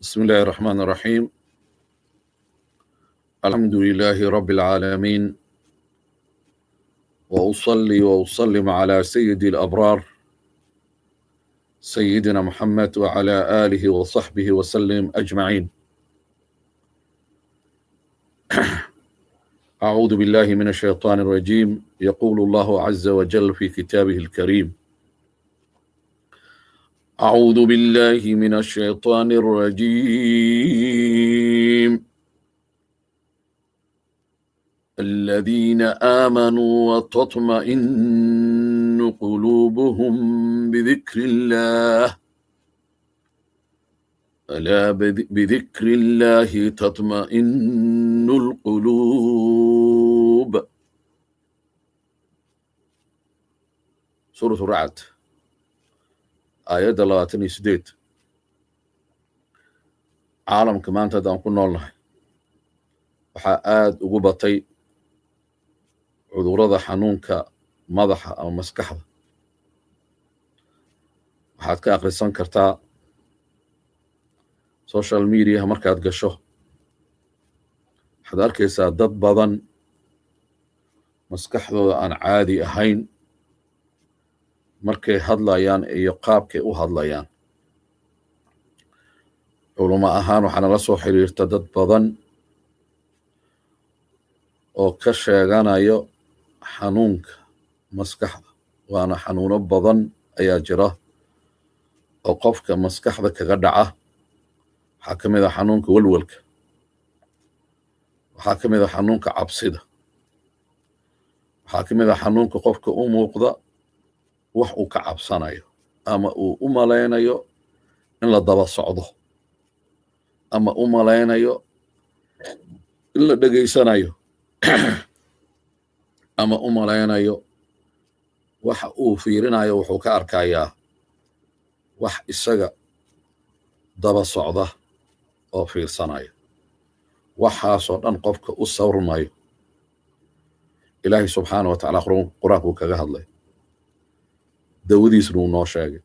بسم الله الرحمن الرحيم. الحمد لله رب العالمين، وأصلي وأسلم على سيد الأبرار سيدنا محمد وعلى آله وصحبه وسلم أجمعين. أعوذ بالله من الشيطان الرجيم. يقول الله عز وجل في كتابه الكريم: أعوذ بالله من الشيطان الرجيم. الذين آمنوا وتطمئن قلوبهم بذكر الله، ألا بذكر الله تطمئن القلوب. سورة الرعد آية 28. caalamka maanta haddaan ku noolnahay waxaa aad ugu batay cudurrada xanuunka madaxa ama maskaxda. waxaad ka akhrisan kartaa social mediaha markaad gasho, waxaad arkaysaa dad badan maskaxdooda aan caadi ahayn markay hadlayaan iyo qaabkay u hadlayaan. culamo ahaan waxaa nala soo xiriirta dad badan oo ka sheeganayo xanuunka maskaxda, waana xanuuno badan ayaa jira oo qofka maskaxda kaga dhaca. waxaa ka mid ah xanuunka welwelka, waxaa ka mid ah xanuunka cabsida, waxaa ka mid ah xanuunka qofka u muuqda wax uu ka cabsanayo ama uu u malaynayo in la daba socdo, ama u malaynayo in la dhegaysanayo ama u malaynayo waxa uu fiirinayo wuxuu ka arkayaa wax isaga daba socda oo fiirsanaya. waxaasoo dhan qofka u sawrmayo ilaahay subxaana wa tacaala qur-aankuu kaga hadlay, dawadiisna uu noo sheegay.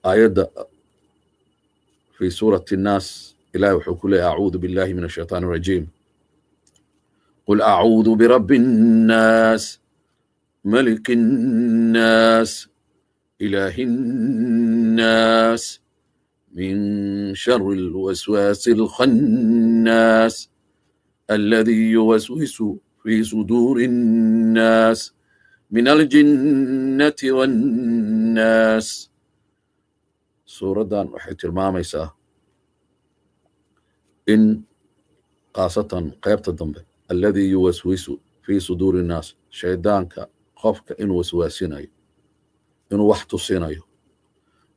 aayadda في سورة الناس إلهي وحكولي: أعوذ بالله من الشيطان الرجيم. قل أعوذ برب الناس ملك الناس إله الناس من شر الوسواس الخناس الذي يوسوس في صدور الناس من الجنة والناس. suuraddan waxay tilmaamaysaa in khaasatan qaybta dambe alladii yuwaswisu fii suduuri innaas, shaydaanka qofka inuu waswaasinayo, inuu wax tusinayo,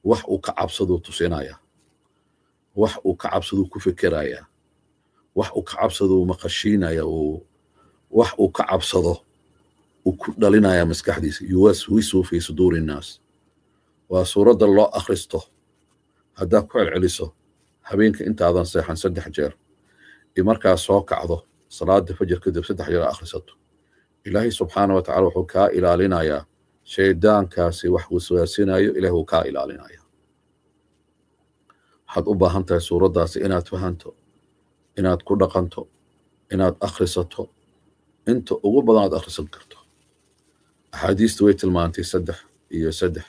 wax uu ka cabsaduu tusinaya, wax uu ka cabsaduu ku fikerayaa, wax uu ka cabsaduu maqashiinaya, wax uu ka cabsado uu ku dhalinaya maskaxdiisa. yuwaswisu fii suduuri innaas waa suuradda loo akhristo haddaad ku celceliso habeenka intaadan seexan 3 jeer, iyo markaad soo kacdo salaada fajr kadib 3 jeer akhrisato. ilaahay subxaana wa tacala wuxuu kaa ilaalinayaa shaydaankaasi wax waswaasinayo, ilaahay wuu kaa ilaalinaya. waxaad u baahan tahay suuraddaasi inaad fahanto, inaad ku dhaqanto, inaad akhrisato inta ugu badan aad akhrisan karto. axaadiistu way tilmaantay 3 iyo 3,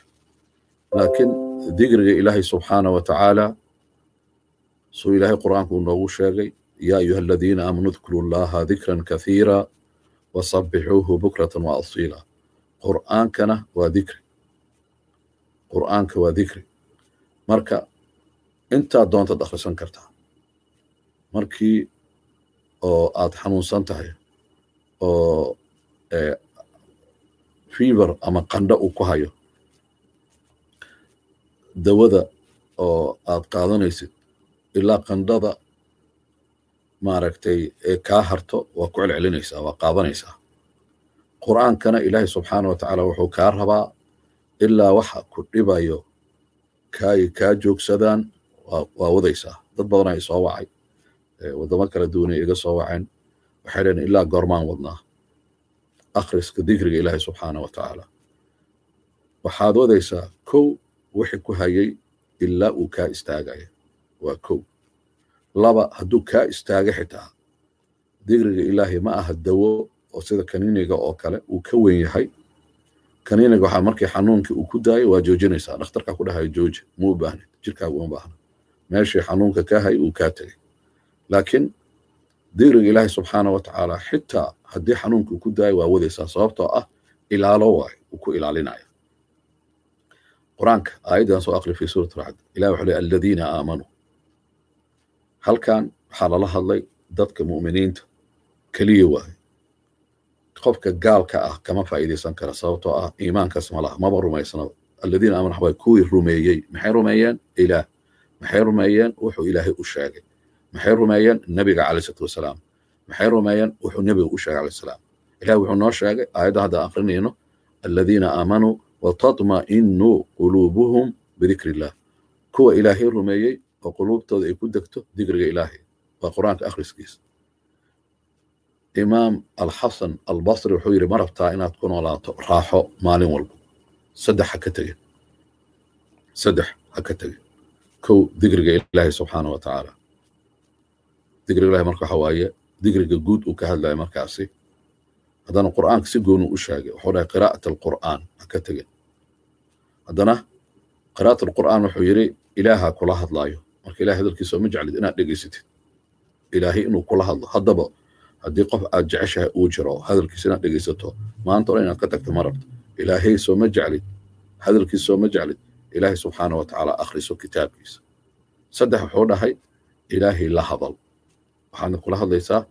laakiin digriga ilaahay subxaana wa tacaala suu ilaahay qur'aanku noogu sheegay: yaa ayuha aladiina aamanuu dkuru llaha dikran kathiira wasabbixuuhu bukratan wa asiila. qur'aankana waa dikri, qur'aanka waa dikri. marka intaad doontaad akhrisan kartaa. markii oo aad xanuunsan tahay oo fever ama qandho uu ku hayo, dawada oo aad qaadanaysid ilaa qandhada maaragtay ee kaa harto waa ku celcelinaysaa, waa qaadanaysaa. qur'aankana ilaahay subxaana wa tacaala wuxuu kaa rabaa ilaa waxa ku dhibayo kaa joogsadaan waa wadaysaa. dad badan ay soo wacay, waddamo kala duwan ay iga soo waceen, waxay dhaheen ilaa goormaan wadnaa akhriska dikriga ilaahay subxaana wa tacaala. waxaad wadaysaa kow wixii ku hayay ilaa uu kaa istaagaya waa kow laba hadduu kaa istaaga xitaa digriga ilaahay ma aha dawo oo sida kaniiniga oo kale uu ka weyn yahay kaniiniga waxaa markii xanuunkii uu ku daayo waa joojinaysaa dhakhtarkaa ku dhahayo jooji ma u baahnid jirkaagu uma baahna meeshii xanuunka ka hay uu kaa tegay laakiin digriga ilaahay subxaana wa tacaala xitaa haddii xanuunka uu ku daayo waa wadaysaa sababtoo ah ilaalo waay uu ku ilaalinaya qur-aanka aayaddan soo aqri fi suurat racd ilahi wuxuu leeyahy aladiina aamanuu halkan waxaa lala hadlay dadka mu'miniinta keliya waaye qofka gaalka ah kama faa'iidaysan kara sababtoo ah iimaankaas ma laha maba rumaysnaba aladiina aamanu waxbay kuwii rumeeyey maxay rumeeyeen ilaah maxay rumeeyeen wuxuu ilaahay u sheegay maxay rumeeyeen nabiga calayhi salaatu wasalaam maxay rumeeyeen wuxuu nabiga u sheegay calayhi salaam ilaah wuxuu noo sheegay aayadda hadda aqrinayno aladiina aamanuu watatma'innu quluubuhum bidikri illah kuwa ilaahay rumeeyey oo quluubtooda ay ku degto digriga ilaahay waa qur-aanka akhriskiisa imaam alxasan albasri wuxuu yidhi ma rabtaa inaad ku noolaato raaxo maalin walba saddex ha ka tegin kow digriga ilaahay subxaana wa tacaala digriga ilahay marka waxa waaye digriga guud uu ka hadlaya markaasi haddana qur'aanka si goonu u sheegay wuxuu dhahay qiraa'at alqur'aan ha ka tegin haddana qiraa'at alqur'aan wuxuu yidhi ilaaha kula hadlaayo marka ilahay hadalkiisa ma jeclid inaad dhegaysatid ilaahay inuu kula hadlo haddaba haddii qof aad jeceshahay uu jiro hadalkiisa inaad dhegaysato maanta hore inaad ka tagto ma rabto ilaahay soo ma jeclid hadalkiisa soo ma jeclid ilaahay subxaana wa tacaala akhriso kitaabkiisa saddex wuxuu dhahay ilaahay la hadal waxaadna kula hadlaysaa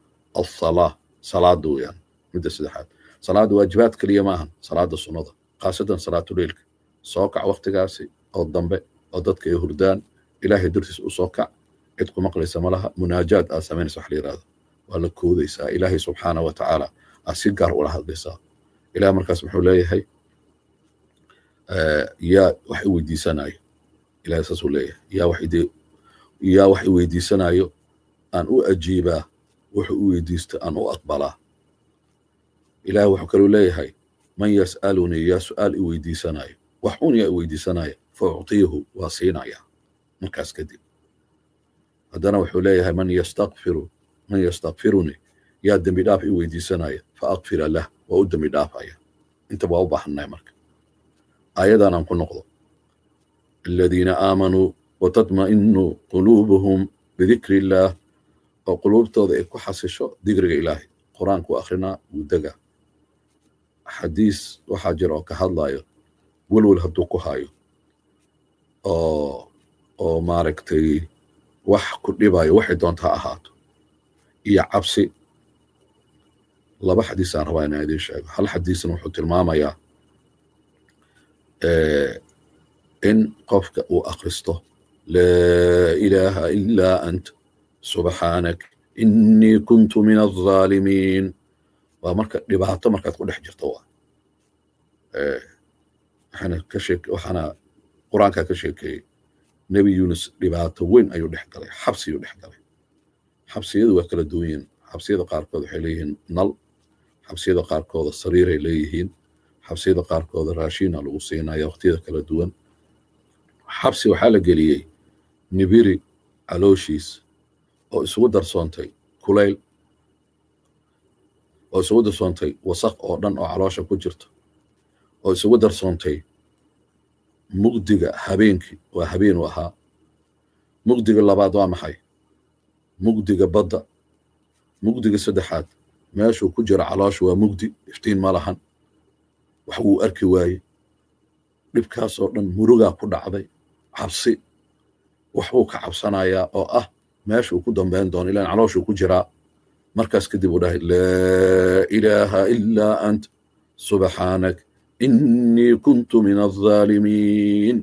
alsalaa salaada weeyaan midda saddexaad salaada waajibaad keliya maahan salaada sunnada khaasatan salaatuleylka soo kac waqtigaasi oo dambe oo dadka ay hurdaan ilaahay dartiis u soo kac cid ku maqlaysa ma laha munaajaad aad samaynaysa wax la yidhahdo waa la koodaysaa ilaahay subxaana wa tacaala aad si gaar ula hadlaysaa ilaah markaas muxuu leeyahay yaa wax i weydiisanayo ilahay saasuu leeyahay yaa wax i weydiisanayo aan u ajiibaa wuxuu u weydiista aan u aqbalaa ilaah wuxuu kaluu leeyahay man yas'alunii yaa su'aal i weydiisanayo wax un yaa i weydiisanaya fa uctiihu waa siinaya markaas kadib haddana wuxuu leeyahay man yastakfirunii yaa dembi dhaaf i weydiisanaya fa akfira lah waa u dembi dhaafaya intaba waa u baahannahay marka aayadan aan ku noqdo aladiina aamanuu watatma'innu quluubuhum bidikri illaah oo quluubtooda ay ku xasisho digriga ilaahay qur-aanku akrinaa wuu dega xadiis waxaa jira oo ka hadlayo welwel hadduu ku hayo oo maaragtay wax ku dhibayo waxay doonta ha ahaato iyo cabsi laba xadiis aan rabaa inaan idiin sheego hal xadiisna wuxuu tilmaamayaa in qofka uu akhristo laa ilaaha ilaa ant subxaanak innii kuntu min alظaalimiin waa marka dhibaato markaad ku dhex jirto waxaana qur-aankaa ka sheekeeyey nebi yuunus dhibaato weyn ayuu dhex galay xabsiyuu dhex galay xabsiyadu waa kala duwan yihiin xabsiyada qaarkood waxay leeyihiin nal xabsiyada qaarkooda sariiray leeyihiin xabsiyada qaarkooda raashiina lagu siinaya waqtiyada kala duwan xabsi waxaa la geliyey nibiri calooshiis oo isugu darsoontay kulayl oo isugu darsoontay wasaq oo dhan oo caloosha ku jirto oo isugu darsoontay mugdiga habeenkii waa habeen u ahaa mugdiga labaad waa maxay mugdiga badda mugdiga saddexaad meeshuu ku jiro caloosha waa mugdi iftiin ma lahan wax wuu arki waaye dhibkaasoo dhan murugaa ku dhacday cabsi waxbuu ka cabsanayaa oo ah meeshuu ku dambayn doono ilaan calooshuu ku jiraa markaas kadib uu dhahay laa ilaaha ilaa ant subxaanak innii kuntu min alظaalimiin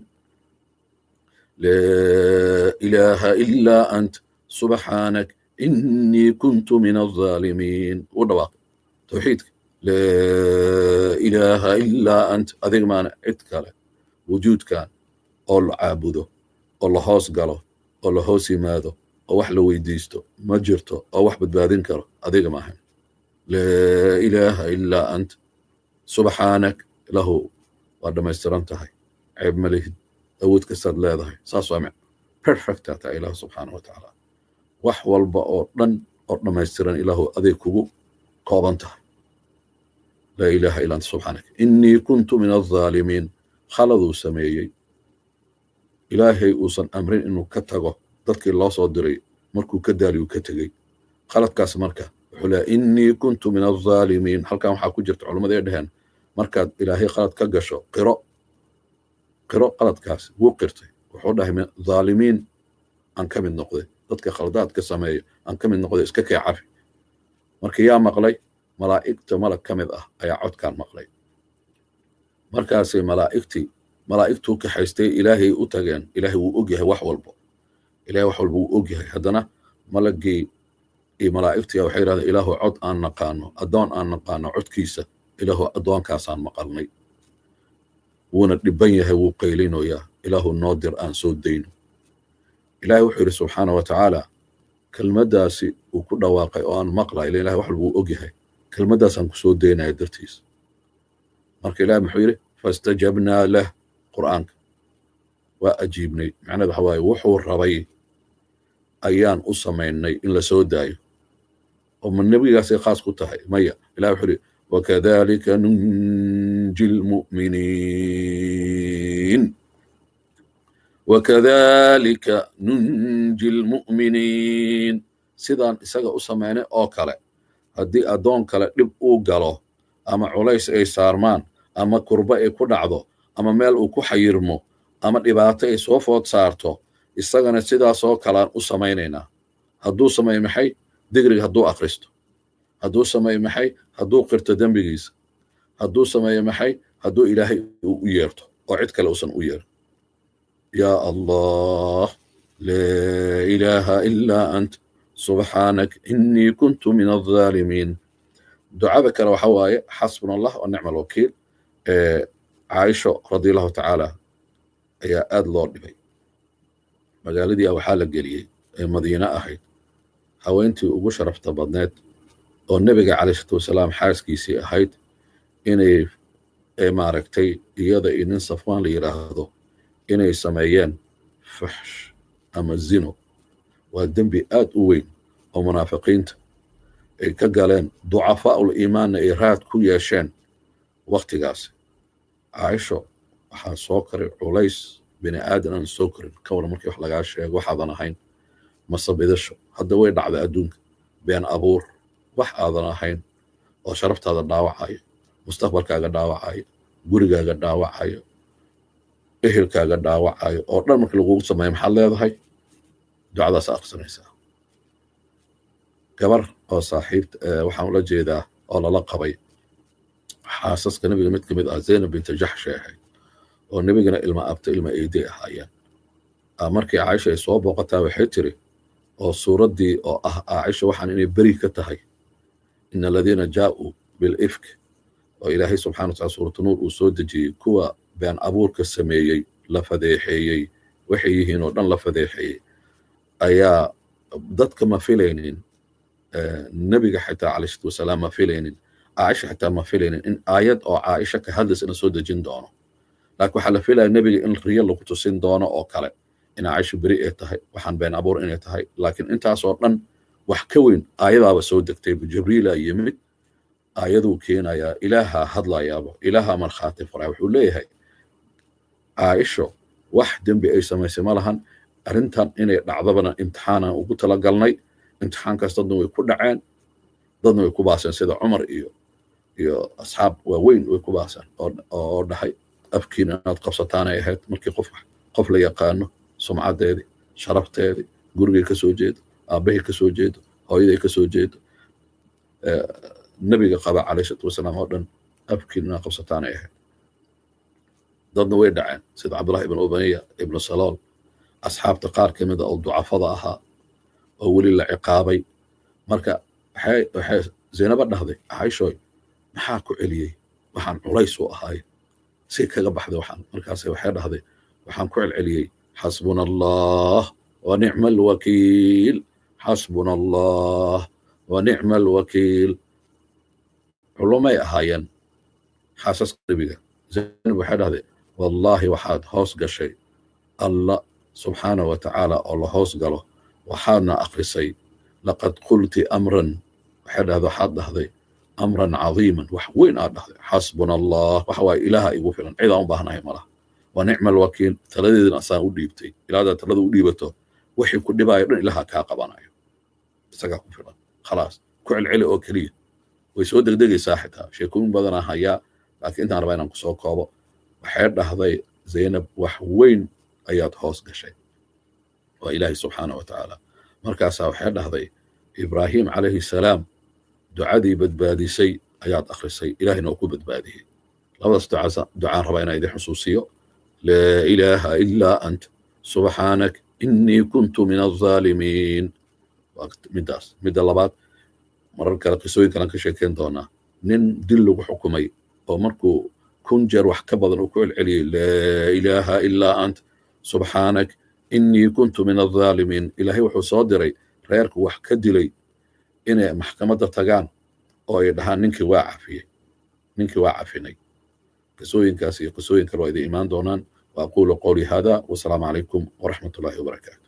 laa ilaaha ilaa ant subxaanak innii kuntu min alظaalimiin u dhawaaqay tawxiidka laa ilaaha ilaa ant adig maana cid kale wujuudkan oo la caabudo oo la hoos galo oo la hoos yimaado oo wax la weydiisto ma jirto oo wax badbaadin karo adiga maahan laa ilaaha ilaa ant subxaanak lahu waa dhammaystiran tahay ceeb ma lihid awood kastaad leedahay saas waa perfect ata ilaah subxaanahu watacaala wax walba oo dhan oo dhammaystiran ilaahu adeeg kugu kooban tahay laa ilaaha illa anta subxaanak innii kuntu min alzaalimiin khaladuu sameeyey ilaahay uusan amrin inuu ka tago dadkii loo soo diray markuu ka daaliyu ka tegey khaladkaas marka wuxuu leeyahay innii kuntu min alzaalimiin halkan waxaa ku jirta culimmada ay dhaheen markaad ilaahay khalad ka gasho qiro qaladkaas wuu qirtay wuxuu dhahay zaalimiin aan ka mid noqday dadka khaladaadka sameeya aan ka mid noqday iska kee cafi marka yaa maqlay malaa'igta malag ka mid ah ayaa codkaan maqlay markaasay malaa'igtuu kaxaystay ilaahay u tageen ilaahay wuu ogyahay wax walba ilaahay wax walba wuu ogyahay haddana malagii iyo malaa'igtii waxay yidhahdeen ilaahu cod aan naqaano addoon aan naqaano codkiisa ilaahu addoonkaasaan maqalnay wuuna dhiban yahay wuu qaylinoyaa ilaahu noo dir aan soo dayno ilaahay wuxuu yidhi subxaana wa tacaala kelmaddaasi uu ku dhawaaqay oo aan maqlay ila ilahay wax walba wuu ogyahay kelmaddaasaan ku soo daynaya dartiisa marka ilahay muxuu yidhi fastajabnaa lah qur'aanka waa ajiibnay macnaheed waxa waaye wuxuu rabay ayaan u samaynay in la soo daayo oo ma nebigaasay khaas ku tahay maya ilahay wuxuu yidhi wakadalika nunji lmu'miniin wakadalika nunji lmu'miniin sidaan isaga u samaynay oo kale haddii addoon kale dhib uu galo ama culays ay saarmaan ama kurba ay ku dhacdo ama meel uu ku xayirmo ama dhibaato ay soo food saarto isagana sidaasoo kalean u samaynaynaa hadduu sameeyo maxay digriga hadduu akhristo hadduu sameeyo maxay hadduu qirto dembigiisa hadduu sameeyo maxay hadduu ilaahay u yeerto oo cid kale uusan u yeerin yaa allah laa ilaaha ilaa ant subxaanak innii kuntu min alzaalimiin ducada kale waxa waaye xasbuna allah wa nicma alwakiil caaisho radi allahu tacaala ayaa aad loo dhibay magaaladii waxaa la geliyey ee madiine ahayd haweentii ugu sharafta badneed oo nebiga calayhi salaatu wasalaam xaaskiisii ahayd inay maaragtay iyada iyo nin safwaan la yidhaahdo inay sameeyeen faxsh ama zino waa dembi aad u weyn oo munaafiqiinta ay ka galeen ducafaa'ul iimaanna ay raad ku yeesheen wakhtigaasi caaisho waxaa soo karay culays bini aadan aan soo karin ka waran markii wax lagaa sheego waxaadan ahayn masabidasho hadda way dhacday adduunka been abuur wax aadan ahayn oo sharaftaada dhaawacayo mustaqbalkaaga dhaawacayo gurigaaga dhaawacayo ehelkaaga dhaawacayo oo dhan markii lagugu sameeyo maxaad leedahay ducadaas aqsanaysaa gabar oo saaxiibta waxaan ula jeedaa oo lala qabay xaasaska nebiga mid ka mid ah zaynab binta jaxsh ahayd oo nebigana ilma abta ilma eeday ahaayeen markii caaisha ay soo booqataa waxay tiri oo suuraddii oo ah caaisha waxaan inay beri ka tahay ina aladiina jaa'uu bilifk oo ilaahay subxana wa taala suuratu nuur uu soo dejiyey kuwa been abuurka sameeyey la fadeexeeyey waxay yihiin oo dhan la fadeexeeyey ayaa dadka ma filaynin nebiga xitaa calayhi salaatu wasalaam ma filaynin caaisha xitaa ma filaynin in aayad oo caaisha ka hadlaysa ina soo dejin doono laakiin waxaa la filaya nebiga in riyo lagu tusin doono oo kale in caaisha beri ay tahay waxaan been abuur inay tahay laakiin intaasoo dhan wax ka weyn aayadaaba soo degtay jibriilaa yimid aayaduu keenayaa ilaahaa hadlayaaba ilaahaa markhaati faraya wuxuu leeyahay caaisho wax dembi ay samaysay ma lahan arrintan inay dhacdabana imtixaanan ugu talagalnay imtixaankaas dadna way ku dhaceen dadna way ku baaseen sida cumar iyo asxaab waaweyn way ku baaseen oo dhahay afkiina inaad qabsataan ay ahayd markii qof la yaqaano sumcadeedii sharafteedii gurigay ka soo jeedo aabbahay ka soo jeedo hooyaday ka soo jeedo nebiga qaba calayhi salaatu wasalaam oo dhan afkiina inaad qabsataan ay ahayd dadna way dhaceen sida cabdullahi ibn ubaniya ibnu salool asxaabta qaar ka mid a oo ducafada ahaa oo weli la ciqaabay marka waxay zaynaba dhahday caaishooy maxaa ku celiyey waxaan culays u ahaay si kaga baxday waxaan markaase waxay dhahday waxaan ku celceliyey xasbuna allah wa nicma alwakiil xasbuna allah wa nicma alwakiil culumay ahaayeen xaasaska nebiga zaynab waxay dhahday wallaahi waxaad hoos gashay الله سبحانه وتعالى الله هوس قاله وحانا أخرسي لقد قلت أمرا وحد هذا حد هذا أمرا عظيما وين هذا حسبنا الله وحوى إله يغفر عيدا بهنا مره ونعم الوكيل ثلاثة أسان وديبتي إلى هذا ثلاثة وديبته وحي كل باير إلها كاقبانا سقاكم فينا خلاص كل علي أو كليه ويسود دقي ساحتها شيكون بدنا هيا لكن أنت أنا بين قصوى كابو وحيد هذا زينب وحوين أيات هوس قشي وإلهي سبحانه وتعالى مركز وحيد هذا إبراهيم عليه السلام دعادي بدبادي سي آيات آخر السي إلهي نوكو بدبادي لو دعاء ربنا إذا حسوسيو لا إله إلا أنت سبحانك إني كنت من الظالمين وقت مداس مد اللبات مرر كلا قصوين كلام كشيكين دونا نين دلو حكمي أو مركو كنجر وحكبض وكل علي لا إله إلا أنت سبحانك إني كنت من الظالمين إلهي وحصادري ريرك وحكدلي إن محكمة تجان أو يدها نينك واعفيني قصوين كاسي قصوين كرويد إيمان دونان وأقول قولي هذا والسلام عليكم ورحمة الله وبركاته.